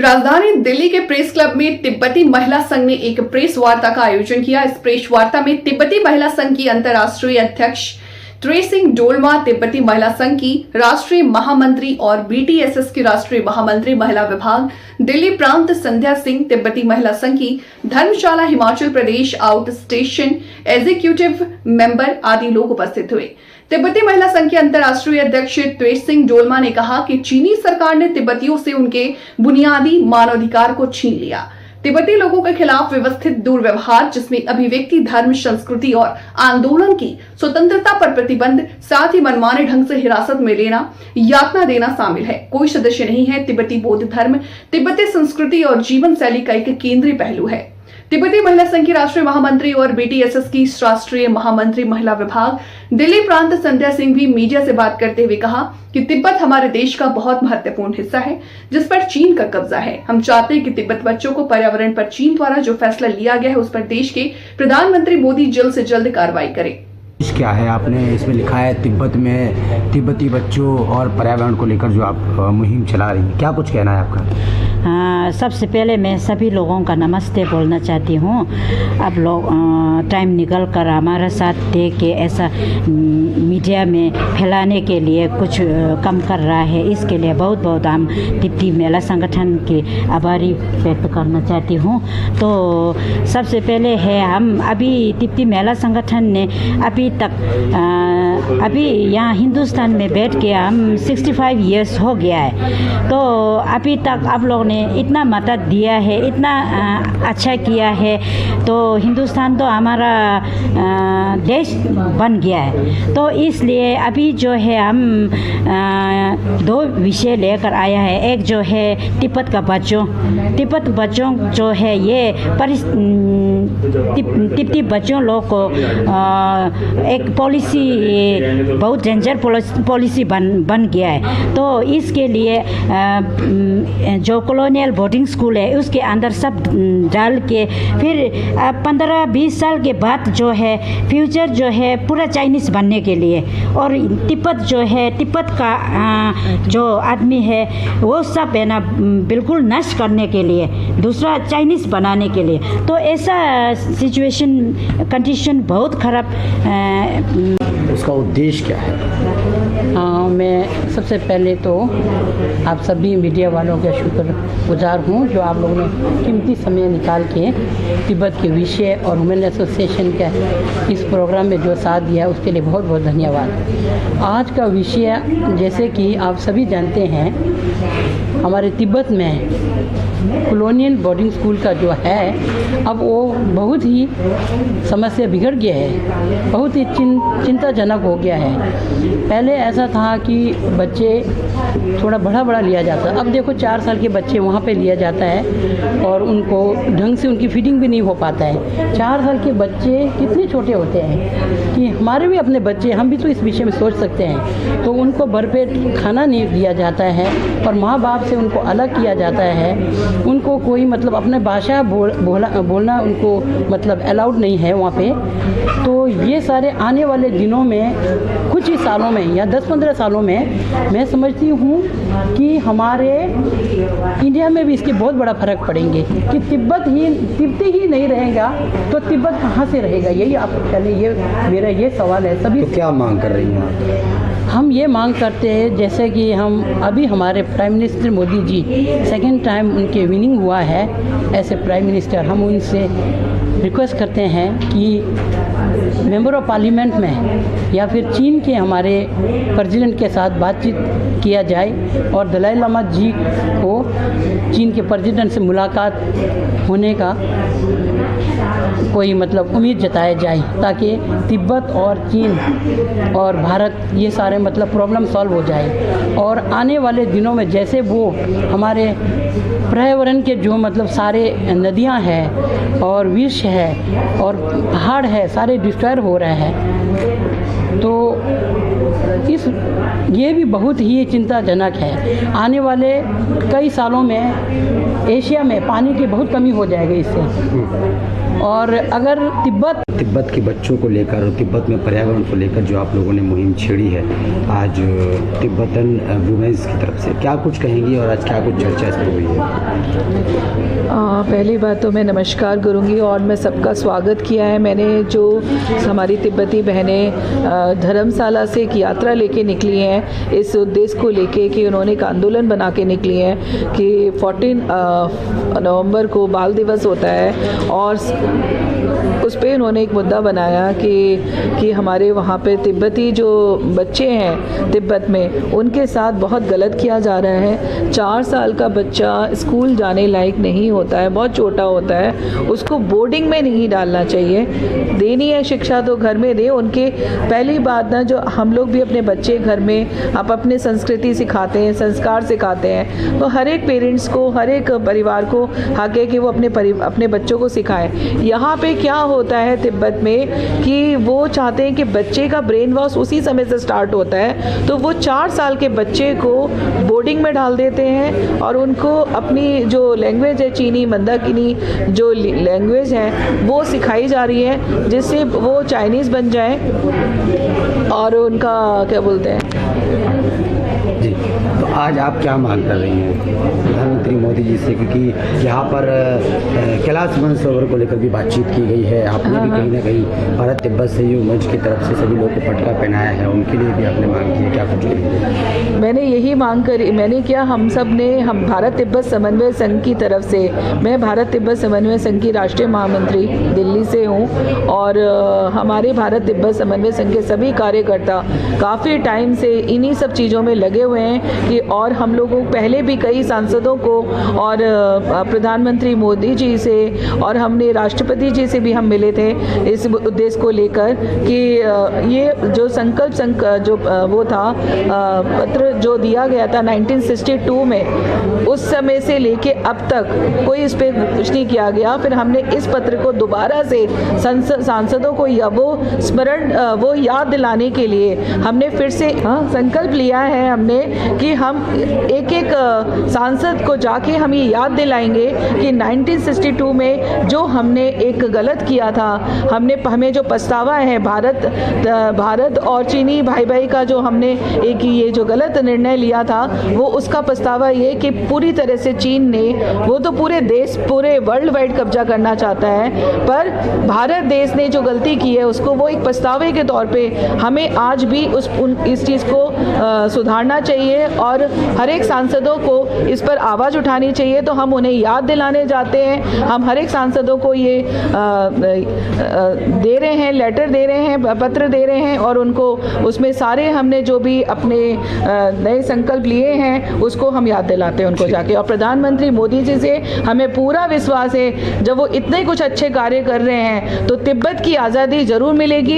राजधानी दिल्ली के press club में तिब्बती महिला संघ ने एक प्रेस वार्ता का आयोजन किया। इस प्रेस वार्ता में तिब्बती महिला संघ की अंतर्राष्ट्रीय अध्यक्ष त्रेसिंग डोलमा, तिब्बती महिला संघ की राष्ट्रीय महामंत्री और बीटीएसएस की राष्ट्रीय महामंत्री महिला विभाग दिल्ली प्रांत संध्या सिंह, तिब्बती महिला संघ की धर्मशाला Himachal Pradesh out station executive member आदि लोग उपस्थित हुए। तिब्बती महिला संघ के अंतर्राष्ट्रीय अध्यक्ष त्रेसिंग डोलमा ने कहा कि चीनी सरकार ने तिब्बतियों से उनके बुनियादी मानवाधिकार को छीन लिया। तिब्बती लोगों के खिलाफ व्यवस्थित दुर्व्यवहार, जिसमें अभिव्यक्ति, धर्म, संस्कृति और आंदोलन की स्वतंत्रता पर प्रतिबंध, साथ ही मनमाने ढंग से हिरासत में लेना, यातना देना शामिल है। कोई सदस्य नहीं है। तिब्बती बौद्ध धर्म तिब्बती संस्कृति और जीवन शैली का एक केंद्रीय पहलू है। तिब्बती महिला संघ की राष्ट्रीय महामंत्री और बीटीएसएस की राष्ट्रीय महामंत्री महिला विभाग दिल्ली प्रांत संध्या सिंह भी मीडिया से बात करते हुए कहा कि तिब्बत हमारे देश का बहुत महत्वपूर्ण हिस्सा है, जिस पर चीन का कब्जा है। हम चाहते हैं कि तिब्बत बच्चों को पर्यावरण पर चीन द्वारा जो फैसला लिया गया है, उस पर देश के प्रधानमंत्री मोदी जल्द से जल्द कार्रवाई करें। क्या है, आपने इसमें लिखा है तिब्बत में तिब्बती बच्चों और पर्यावरण को लेकर जो आप मुहिम चला रही हैं, क्या कुछ कहना है आपका? सबसे पहले मैं सभी लोगों का नमस्ते बोलना चाहती हूँ। अब लोग टाइम निकल कर हमारा साथ दे के ऐसा मीडिया में फैलाने के लिए कुछ कम कर रहा है, इसके लिए बहुत बहुत हम तिब्बती महिला संगठन के आभारी व्यक्त करना चाहती हूँ। तो सबसे पहले है, हम अभी तिब्बती महिला संगठन ने अभी यहाँ हिंदुस्तान में बैठ के हम 65 इयर्स हो गया है। तो अभी तक आप लोगों ने इतना मदद दिया है, इतना अच्छा किया है, तो हिंदुस्तान तो हमारा देश बन गया है। तो इसलिए अभी जो है हम दो विषय लेकर आया है। एक जो है तिब्बत बच्चों जो है ये तिब्बती बच्चों लोग को एक पॉलिसी, बहुत डेंजर पॉलिसी बन गया है। तो इसके लिए जो कॉलोनियल बोर्डिंग स्कूल है उसके अंदर सब डाल के फिर 15-20 साल के बाद जो है फ्यूचर जो है पूरा चाइनीज़ बनने के लिए, और तिब्बत का जो आदमी है वो सब है ना बिल्कुल नष्ट करने के लिए, दूसरा चाइनीज़ बनाने के लिए। तो ऐसा कंडीशन बहुत ख़राब। उसका उद्देश्य क्या है? मैं सबसे पहले तो आप सभी मीडिया वालों का शुक्रगुजार हूँ जो आप लोगों ने कीमती समय निकाल के तिब्बत के विषय और वुमेन एसोसिएशन का इस प्रोग्राम में जो साथ दिया उसके लिए बहुत बहुत धन्यवाद। आज का विषय, जैसे कि आप सभी जानते हैं, हमारे तिब्बत में कॉलोनियल बोर्डिंग स्कूल का जो है अब वो बहुत ही समस्या बिगड़ गया है, बहुत ही चिंताजनक हो गया है। पहले ऐसा था कि बच्चे थोड़ा बड़ा लिया जाता, अब देखो 4 साल के बच्चे वहाँ पे लिया जाता है और उनको ढंग से उनकी फीडिंग भी नहीं हो पाता है। 4 साल के बच्चे कितने छोटे होते हैं कि हमारे भी अपने बच्चे, हम भी तो इस विषय में सोच सकते हैं। तो उनको भरपेट खाना नहीं दिया जाता है और माँ बाप से उनको अलग किया जाता है। उनको कोई मतलब अपने भाषा बोलना उनको मतलब अलाउड नहीं है वहाँ पे। तो ये सारे आने वाले दिनों में, कुछ ही सालों में या 10-15 सालों में, मैं समझती हूँ कि हमारे इंडिया में भी इसके बहुत बड़ा फर्क पड़ेंगे कि तिब्बती ही नहीं रहेगा तो तिब्बत कहाँ से रहेगा। यही आप पहले मेरा ये सवाल है सभी। तो क्या मांग कर रही हैं? हम ये मांग करते हैं, जैसे कि हम अभी हमारे prime minister Modi ji 2nd time उनके विनिंग हुआ है ऐसे प्राइम मिनिस्टर, हम उनसे रिक्वेस्ट करते हैं कि मेंबर ऑफ पार्लियामेंट में या फिर चीन के हमारे प्रेसिडेंट के साथ बातचीत किया जाए और दलाई लामा जी को चीन के प्रेसिडेंट से मुलाकात होने का कोई मतलब उम्मीद जताया जाए, ताकि तिब्बत और चीन और भारत ये सारे मतलब प्रॉब्लम सॉल्व हो जाए। और आने वाले दिनों में जैसे वो हमारे पर्यावरण के जो मतलब सारे नदियां हैं और विष है और पहाड़ है, सारे डिस्ट्रॉय हो रहे हैं। तो ये भी बहुत ही चिंताजनक है। आने वाले कई सालों में एशिया में पानी की बहुत कमी हो जाएगी इससे। और अगर तिब्बत के बच्चों को लेकर और तिब्बत में पर्यावरण को लेकर जो आप लोगों ने मुहिम छेड़ी है आज तिब्बतन वुमेन्स की तरफ से, क्या कुछ कहेंगी और आज क्या कुछ चर्चा इस पर हुई है? पहली बात तो मैं नमस्कार करूंगी और मैं सबका स्वागत किया है। मैंने जो हमारी तिब्बती बहनें धर्मशाला से एक यात्रा लेके निकली हैं इस उद्देश्य को लेके कि उन्होंने एक आंदोलन बना के निकली हैं कि 14 नवंबर को बाल दिवस होता है और उस पर उन्होंने एक मुद्दा बनाया कि हमारे वहाँ पे तिब्बती जो बच्चे हैं तिब्बत में उनके साथ बहुत गलत किया जा रहा है। 4 साल का बच्चा स्कूल जाने लायक नहीं होता है, बहुत छोटा होता है, उसको बोर्डिंग में नहीं डालना चाहिए। देनी है शिक्षा तो घर में दे। उनके पहली बात ना, जो हम लोग भी अपने बच्चे घर में आप अपने संस्कृति सिखाते हैं, संस्कार सिखाते हैं, तो हर एक पेरेंट्स को, हर एक परिवार को हक है कि वो अपने बच्चों को सिखाएं। यहाँ पे क्या होता है तिब्बत में कि वो चाहते हैं कि बच्चे का ब्रेन वॉश उसी समय से स्टार्ट होता है, तो वो 4 साल के बच्चे को बोर्डिंग में डाल देते हैं और उनको अपनी जो लैंग्वेज है, चीनी मंदाकिनी जो लैंग्वेज है वो सिखाई जा रही है, जिससे वो चाइनीज़ बन जाए और उनका क्या बोलते हैं। जी, तो आज आप क्या मांग कर रही हैं प्रधानमंत्री मोदी जी से, क्योंकि यहाँ पर कैलाश मानसरोवर को लेकर भी बातचीत की गई है, आपने भी कहीं ना कहीं भारत तिब्बत सहयोग मंच की तरफ से सभी लोगों को पटका पहनाया है, उनके लिए भी आपने मांग की है, क्या कुछ करेंगे? मैंने यही मांग करी, मैंने क्या, हम सब ने, हम भारत तिब्बत समन्वय संघ की तरफ से, मैं भारत तिब्बत समन्वय संघ की राष्ट्रीय महामंत्री दिल्ली से हूँ और हमारे भारत तिब्बत समन्वय संघ के सभी कार्यकर्ता काफ़ी टाइम से इन्हीं सब चीज़ों में लगे हुए हैं कि, और हम लोगों पहले भी कई सांसदों को और प्रधानमंत्री मोदी जी से और हमने राष्ट्रपति जी से भी हम मिले थे इस उद्देश्य को लेकर कि ये जो संकल्प जो वो था पत्र जो दिया गया था 1962 में, उस समय से लेके अब तक कोई इस पर कुछ नहीं किया गया। फिर हमने इस पत्र को दोबारा से सांसदों को वो याद दिलाने के लिए हमने फिर से संकल्प लिया है हमने कि हम एक सांसद को जाके हम ये याद दिलाएंगे कि 1962 में जो हमने एक गलत किया था, हमें जो पछतावा है भारत और चीनी भाई का जो हमने एक ये जो गलत निर्णय लिया था, वो उसका पछतावा ये कि पूरी तरह से चीन ने, वो तो पूरे वर्ल्ड वाइड कब्जा करना चाहता है, पर भारत देश ने जो गलती की है उसको वो एक पछतावे के तौर पे हमें आज भी इस चीज़ को सुधारना चाहिए और हर एक सांसदों को इस पर आवाज़ उठानी चाहिए। तो हम उन्हें याद दिलाने जाते हैं, हम हर एक सांसदों को ये दे रहे हैं, लेटर दे रहे हैं, पत्र दे रहे हैं और उनको उसमें सारे हमने जो भी अपने नए संकल्प लिए हैं उसको हम याद दिलाते हैं उनको जाके। और प्रधानमंत्री मोदी जी से हमें पूरा विश्वास है, जब वो इतने कुछ अच्छे कार्य कर रहे हैं तो तिब्बत की आज़ादी ज़रूर मिलेगी।